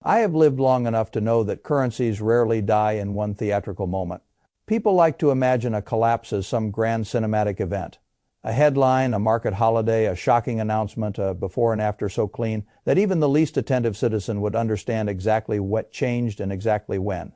I have lived long enough to know that currencies rarely die in one theatrical moment. People like to imagine a collapse as some grand cinematic event. A headline, a market holiday, a shocking announcement, a before and after so clean that even the least attentive citizen would understand exactly what changed and exactly when.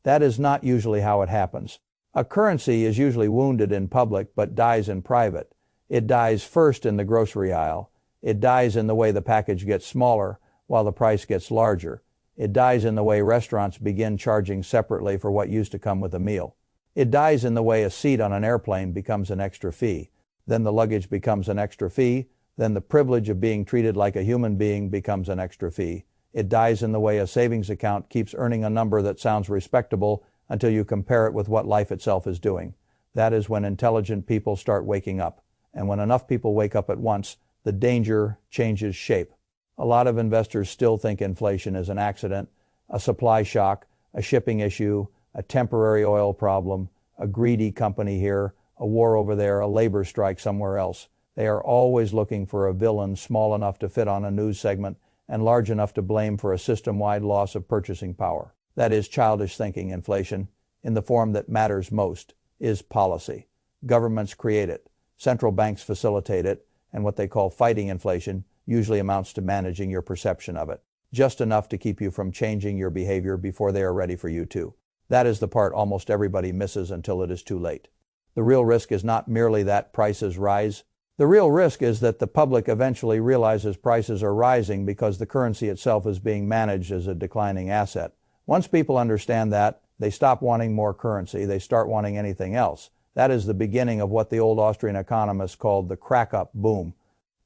That is not usually how it happens. A currency is usually wounded in public but dies in private. It dies first in the grocery aisle. It dies in the way the package gets smaller while the price gets larger. It dies in the way restaurants begin charging separately for what used to come with a meal. It dies in the way a seat on an airplane becomes an extra fee. Then the luggage becomes an extra fee. Then the privilege of being treated like a human being becomes an extra fee. It dies in the way a savings account keeps earning a number that sounds respectable until you compare it with what life itself is doing. That is when intelligent people start waking up. And when enough people wake up at once, the danger changes shape. A lot of investors still think inflation is an accident, a supply shock, a shipping issue, a temporary oil problem, a greedy company here, a war over there, a labor strike somewhere else. They are always looking for a villain small enough to fit on a news segment and large enough to blame for a system-wide loss of purchasing power. That is childish thinking. Inflation, in the form that matters most, is policy. Governments create it. Central banks facilitate it, and what they call fighting inflation usually amounts to managing your perception of it, just enough to keep you from changing your behavior before they are ready for you to. That is the part almost everybody misses until it is too late. The real risk is not merely that prices rise. The real risk is that the public eventually realizes prices are rising because the currency itself is being managed as a declining asset. Once people understand that, they stop wanting more currency. They start wanting anything else. That is the beginning of what the old Austrian economists called the crack-up boom.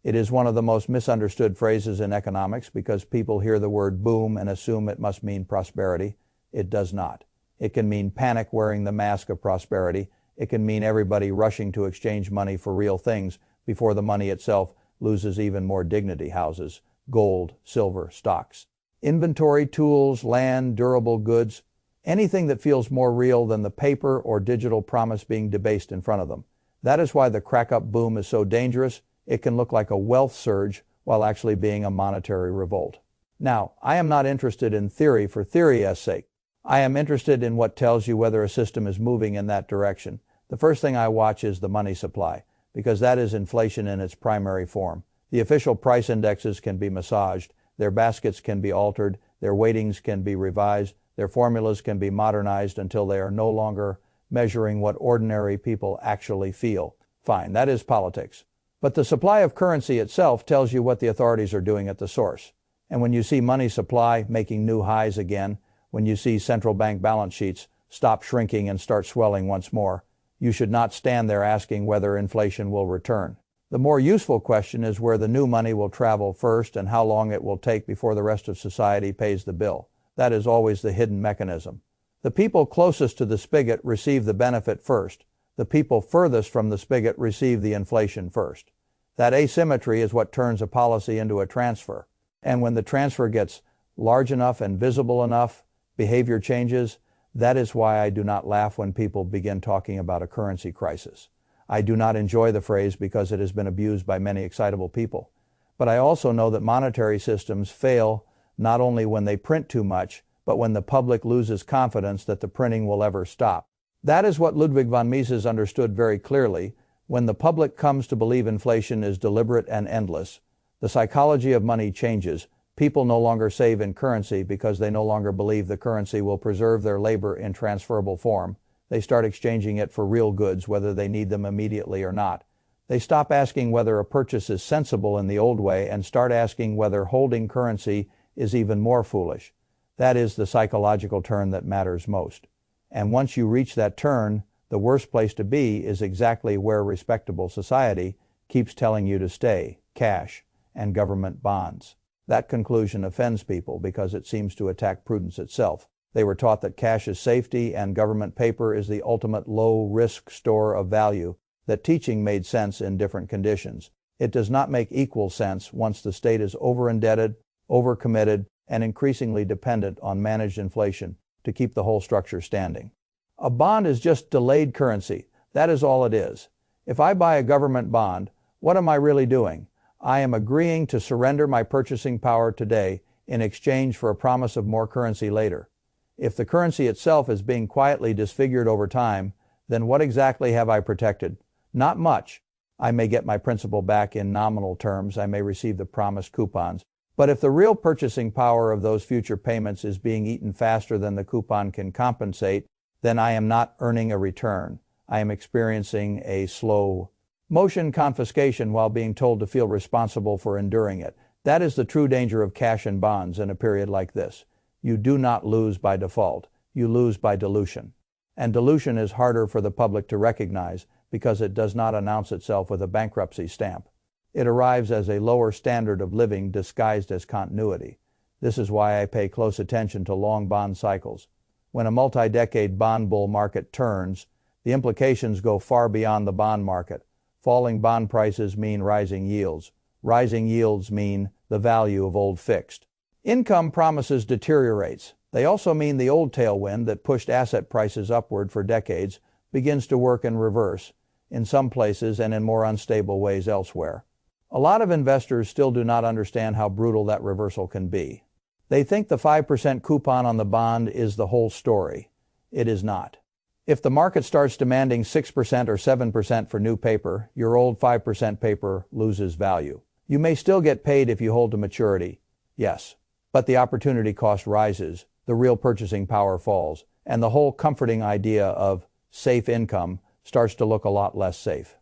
It is one of the most misunderstood phrases in economics because people hear the word boom and assume it must mean prosperity. It does not. It can mean panic wearing the mask of prosperity. It can mean everybody rushing to exchange money for real things before the money itself loses even more dignity: houses, gold, silver, stocks, inventory, tools, land, durable goods, anything that feels more real than the paper or digital promise being debased in front of them. That is why the crack-up boom is so dangerous. It can look like a wealth surge while actually being a monetary revolt. Now, I am not interested in theory for theory's sake. I am interested in what tells you whether a system is moving in that direction. The first thing I watch is the money supply, because that is inflation in its primary form. The official price indexes can be massaged, their baskets can be altered, their weightings can be revised, their formulas can be modernized until they are no longer measuring what ordinary people actually feel. Fine, that is politics. But the supply of currency itself tells you what the authorities are doing at the source. And when you see money supply making new highs again, when you see central bank balance sheets stop shrinking and start swelling once more, you should not stand there asking whether inflation will return. The more useful question is where the new money will travel first and how long it will take before the rest of society pays the bill. That is always the hidden mechanism. The people closest to the spigot receive the benefit first. The people furthest from the spigot receive the inflation first. That asymmetry is what turns a policy into a transfer. And when the transfer gets large enough and visible enough, behavior changes. That is why I do not laugh when people begin talking about a currency crisis. I do not enjoy the phrase because it has been abused by many excitable people. But I also know that monetary systems fail not only when they print too much, but when the public loses confidence that the printing will ever stop. That is what Ludwig von Mises understood very clearly. When the public comes to believe inflation is deliberate and endless, the psychology of money changes. People no longer save in currency because they no longer believe the currency will preserve their labor in transferable form. They start exchanging it for real goods, whether they need them immediately or not. They stop asking whether a purchase is sensible in the old way and start asking whether holding currency is even more foolish. That is the psychological turn that matters most. And once you reach that turn, the worst place to be is exactly where respectable society keeps telling you to stay: cash and government bonds. That conclusion offends people because it seems to attack prudence itself. They were taught that cash is safety and government paper is the ultimate low-risk store of value. That teaching made sense in different conditions. It does not make equal sense once the state is over-indebted, over-committed, and increasingly dependent on managed inflation to keep the whole structure standing. A bond is just delayed currency. That is all it is. If I buy a government bond, what am I really doing? I am agreeing to surrender my purchasing power today in exchange for a promise of more currency later. If the currency itself is being quietly disfigured over time, then what exactly have I protected? Not much. I may get my principal back in nominal terms, I may receive the promised coupons, but if the real purchasing power of those future payments is being eaten faster than the coupon can compensate, then I am not earning a return. I am experiencing a slow motion confiscation while being told to feel responsible for enduring it. That is the true danger of cash and bonds in a period like this. You do not lose by default. You lose by dilution. And dilution is harder for the public to recognize because it does not announce itself with a bankruptcy stamp. It arrives as a lower standard of living disguised as continuity. This is why I pay close attention to long bond cycles. When a multi-decade bond bull market turns, the implications go far beyond the bond market. Falling bond prices mean rising yields. Rising yields mean the value of old fixed income promises deteriorates. They also mean the old tailwind that pushed asset prices upward for decades begins to work in reverse, in some places and in more unstable ways elsewhere. A lot of investors still do not understand how brutal that reversal can be. They think the 5% coupon on the bond is the whole story. It is not. If the market starts demanding 6% or 7% for new paper, your old 5% paper loses value. You may still get paid if you hold to maturity, yes, but the opportunity cost rises, the real purchasing power falls, and the whole comforting idea of safe income starts to look a lot less safe.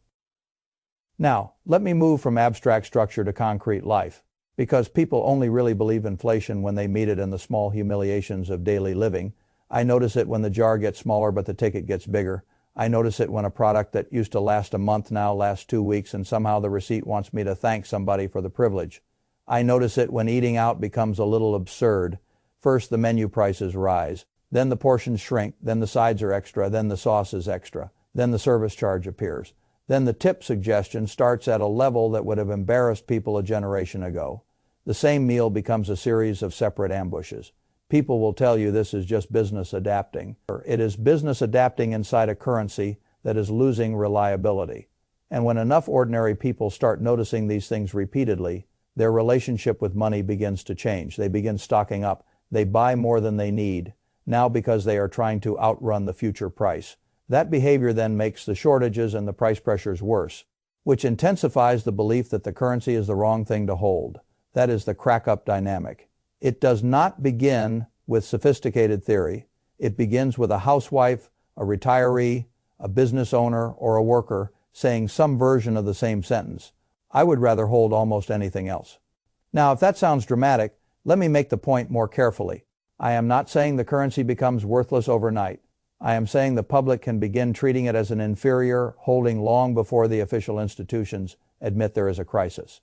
Now, let me move from abstract structure to concrete life, because people only really believe inflation when they meet it in the small humiliations of daily living. I notice it when the jar gets smaller but the ticket gets bigger. I notice it when a product that used to last a month now lasts 2 weeks and somehow the receipt wants me to thank somebody for the privilege. I notice it when eating out becomes a little absurd. First the menu prices rise, then the portions shrink, then the sides are extra, then the sauce is extra, then the service charge appears. Then the tip suggestion starts at a level that would have embarrassed people a generation ago. The same meal becomes a series of separate ambushes. People will tell you this is just business adapting. It is business adapting inside a currency that is losing reliability. And when enough ordinary people start noticing these things repeatedly, their relationship with money begins to change. They begin stocking up. They buy more than they need, now because they are trying to outrun the future price. That behavior then makes the shortages and the price pressures worse, which intensifies the belief that the currency is the wrong thing to hold. That is the crack-up dynamic. It does not begin with sophisticated theory. It begins with a housewife, a retiree, a business owner, or a worker saying some version of the same sentence. I would rather hold almost anything else. Now, if that sounds dramatic, let me make the point more carefully. I am not saying the currency becomes worthless overnight. I am saying the public can begin treating it as an inferior holding long before the official institutions admit there is a crisis.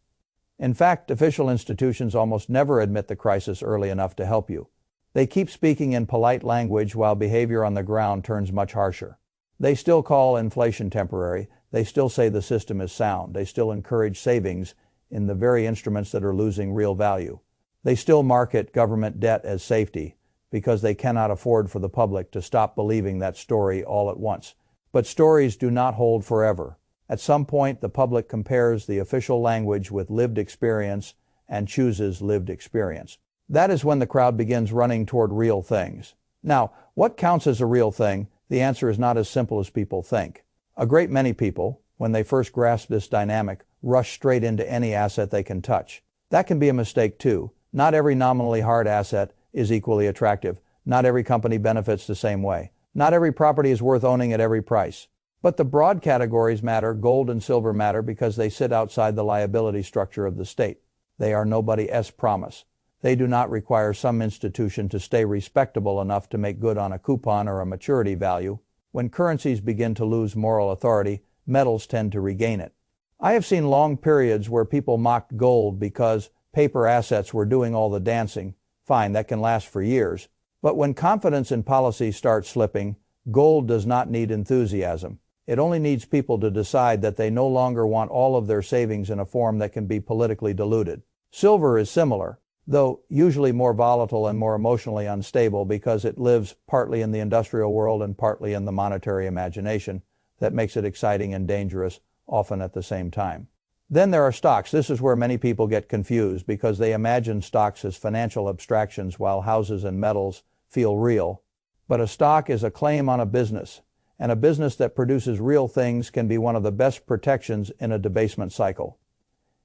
In fact, official institutions almost never admit the crisis early enough to help you. They keep speaking in polite language while behavior on the ground turns much harsher. They still call inflation temporary. They still say the system is sound. They still encourage savings in the very instruments that are losing real value. They still market government debt as safety because they cannot afford for the public to stop believing that story all at once. But stories do not hold forever. At some point, the public compares the official language with lived experience and chooses lived experience. That is when the crowd begins running toward real things. Now, what counts as a real thing? The answer is not as simple as people think. A great many people, when they first grasp this dynamic, rush straight into any asset they can touch. That can be a mistake too. Not every nominally hard asset is equally attractive. Not every company benefits the same way. Not every property is worth owning at every price. But the broad categories matter. Gold and silver matter because they sit outside the liability structure of the state. They are nobody's promise. They do not require some institution to stay respectable enough to make good on a coupon or a maturity value. When currencies begin to lose moral authority, metals tend to regain it. I have seen long periods where people mocked gold because paper assets were doing all the dancing. Fine, that can last for years. But when confidence in policy starts slipping, gold does not need enthusiasm. It only needs people to decide that they no longer want all of their savings in a form that can be politically diluted. Silver is similar, though usually more volatile and more emotionally unstable because it lives partly in the industrial world and partly in the monetary imagination that makes it exciting and dangerous, often at the same time. Then there are stocks. This is where many people get confused because they imagine stocks as financial abstractions while houses and metals feel real. But a stock is a claim on a business, and a business that produces real things can be one of the best protections in a debasement cycle.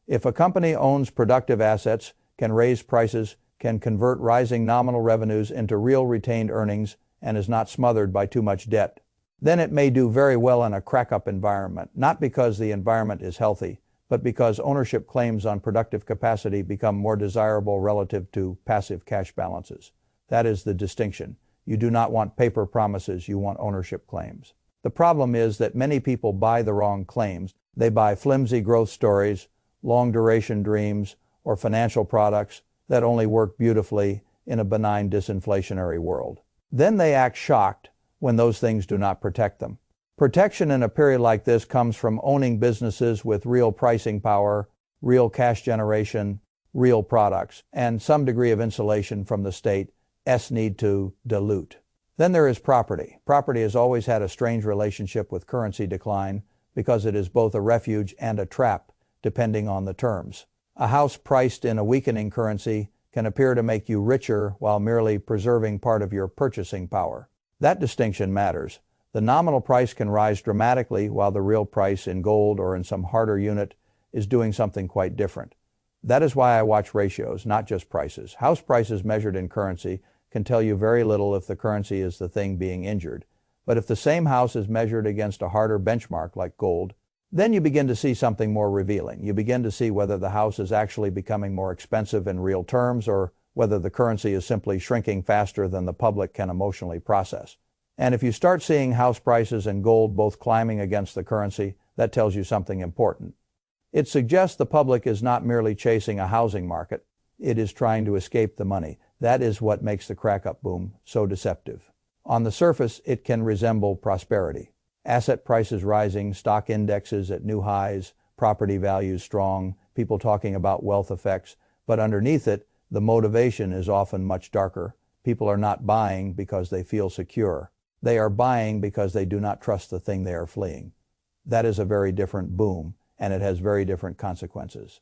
If a company owns productive assets, can raise prices, can convert rising nominal revenues into real retained earnings, and is not smothered by too much debt, then it may do very well in a crack-up environment, not because the environment is healthy, but because ownership claims on productive capacity become more desirable relative to passive cash balances. That is the distinction. You do not want paper promises, you want ownership claims. The problem is that many people buy the wrong claims. They buy flimsy growth stories, long-duration dreams, or financial products that only work beautifully in a benign disinflationary world. Then they act shocked when those things do not protect them. Protection in a period like this comes from owning businesses with real pricing power, real cash generation, real products, and some degree of insulation from the state's need to dilute. Then there is property. Property has always had a strange relationship with currency decline because it is both a refuge and a trap, depending on the terms. A house priced in a weakening currency can appear to make you richer while merely preserving part of your purchasing power. That distinction matters. The nominal price can rise dramatically while the real price in gold or in some harder unit is doing something quite different. That is why I watch ratios, not just prices. House prices measured in currency can tell you very little if the currency is the thing being injured. But if the same house is measured against a harder benchmark like gold, then you begin to see something more revealing. You begin to see whether the house is actually becoming more expensive in real terms or whether the currency is simply shrinking faster than the public can emotionally process. And if you start seeing house prices and gold both climbing against the currency, that tells you something important. It suggests the public is not merely chasing a housing market, it is trying to escape the money. That is what makes the crack-up boom so deceptive. On the surface, it can resemble prosperity. Asset prices rising, stock indexes at new highs, property values strong, people talking about wealth effects, but underneath it, the motivation is often much darker. People are not buying because they feel secure. They are buying because they do not trust the thing they are fleeing. That is a very different boom, and it has very different consequences.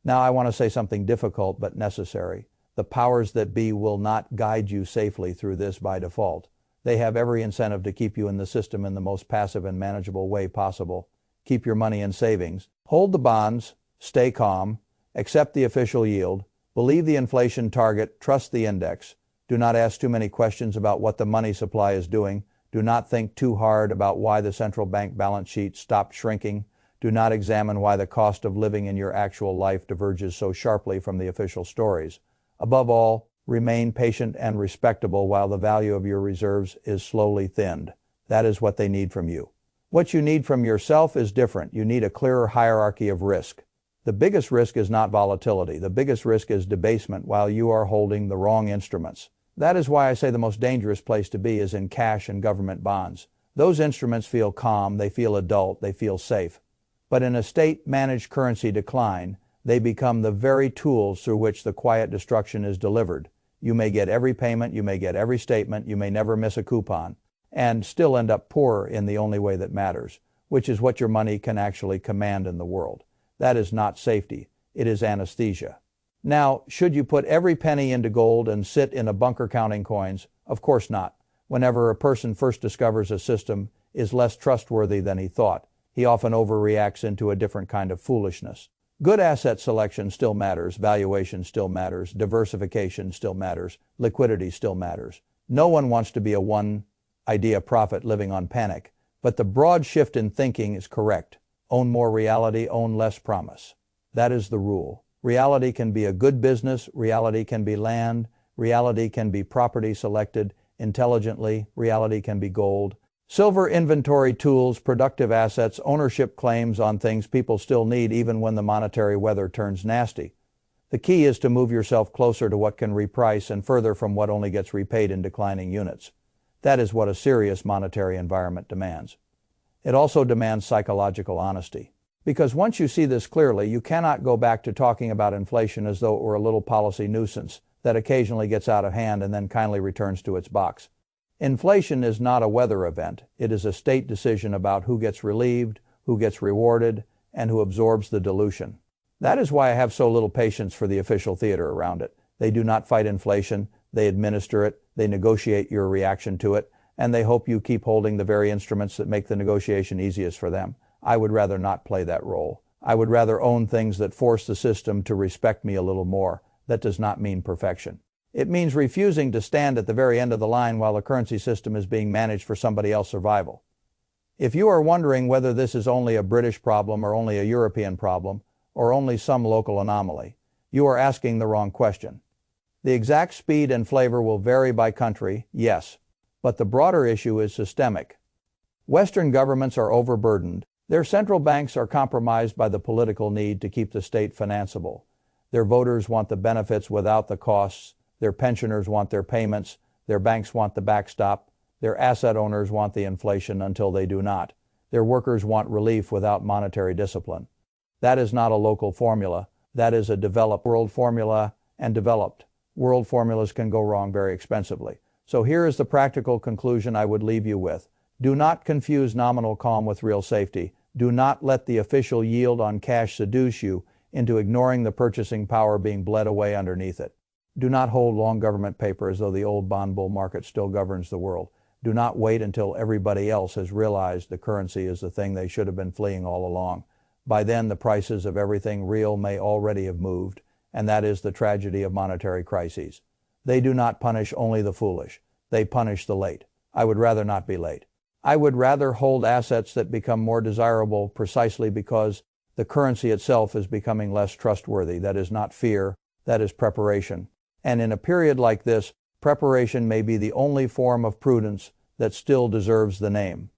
Now I want to say something difficult but necessary. The powers that be will not guide you safely through this by default. They have every incentive to keep you in the system in the most passive and manageable way possible. Keep your money in savings. Hold the bonds. Stay calm. Accept the official yield. Believe the inflation target. Trust the index. Do not ask too many questions about what the money supply is doing. Do not think too hard about why the central bank balance sheet stopped shrinking. Do not examine why the cost of living in your actual life diverges so sharply from the official stories. Above all, remain patient and respectable while the value of your reserves is slowly thinned. That is what they need from you. What you need from yourself is different. You need a clearer hierarchy of risk. The biggest risk is not volatility. The biggest risk is debasement while you are holding the wrong instruments. That is why I say the most dangerous place to be is in cash and government bonds. Those instruments feel calm, they feel adult, they feel safe. But in a state-managed currency decline, they become the very tools through which the quiet destruction is delivered. You may get every payment, you may get every statement, you may never miss a coupon, and still end up poorer in the only way that matters, which is what your money can actually command in the world. That is not safety, it is anesthesia. Now, should you put every penny into gold and sit in a bunker counting coins? Of course not. Whenever a person first discovers a system is less trustworthy than he thought, he often overreacts into a different kind of foolishness. Good asset selection still matters, valuation still matters, diversification still matters, liquidity still matters. No one wants to be a one-idea prophet living on panic, but the broad shift in thinking is correct. Own more reality, own less promise. That is the rule. Reality can be a good business, reality can be land, reality can be property selected intelligently, reality can be gold. Silver, inventory, tools, productive assets, ownership claims on things people still need even when the monetary weather turns nasty. The key is to move yourself closer to what can reprice and further from what only gets repaid in declining units. That is what a serious monetary environment demands. It also demands psychological honesty. Because once you see this clearly, you cannot go back to talking about inflation as though it were a little policy nuisance that occasionally gets out of hand and then kindly returns to its box. Inflation is not a weather event. It is a state decision about who gets relieved, who gets rewarded, and who absorbs the dilution. That is why I have so little patience for the official theater around it. They do not fight inflation, they administer it, they negotiate your reaction to it, and they hope you keep holding the very instruments that make the negotiation easiest for them. I would rather not play that role. I would rather own things that force the system to respect me a little more. That does not mean perfection. It means refusing to stand at the very end of the line while the currency system is being managed for somebody else's survival. If you are wondering whether this is only a British problem or only a European problem, or only some local anomaly, you are asking the wrong question. The exact speed and flavor will vary by country, yes, but the broader issue is systemic. Western governments are overburdened. Their central banks are compromised by the political need to keep the state financeable. Their voters want the benefits without the costs. Their pensioners want their payments. Their banks want the backstop. Their asset owners want the inflation until they do not. Their workers want relief without monetary discipline. That is not a local formula. That is a developed world formula, and developed world formulas can go wrong very expensively. So here is the practical conclusion I would leave you with. Do not confuse nominal calm with real safety. Do not let the official yield on cash seduce you into ignoring the purchasing power being bled away underneath it. Do not hold long government paper as though the old bond bull market still governs the world. Do not wait until everybody else has realized the currency is the thing they should have been fleeing all along. By then, the prices of everything real may already have moved, and that is the tragedy of monetary crises. They do not punish only the foolish. They punish the late. I would rather not be late. I would rather hold assets that become more desirable precisely because the currency itself is becoming less trustworthy. That is not fear, that is preparation. And in a period like this, preparation may be the only form of prudence that still deserves the name.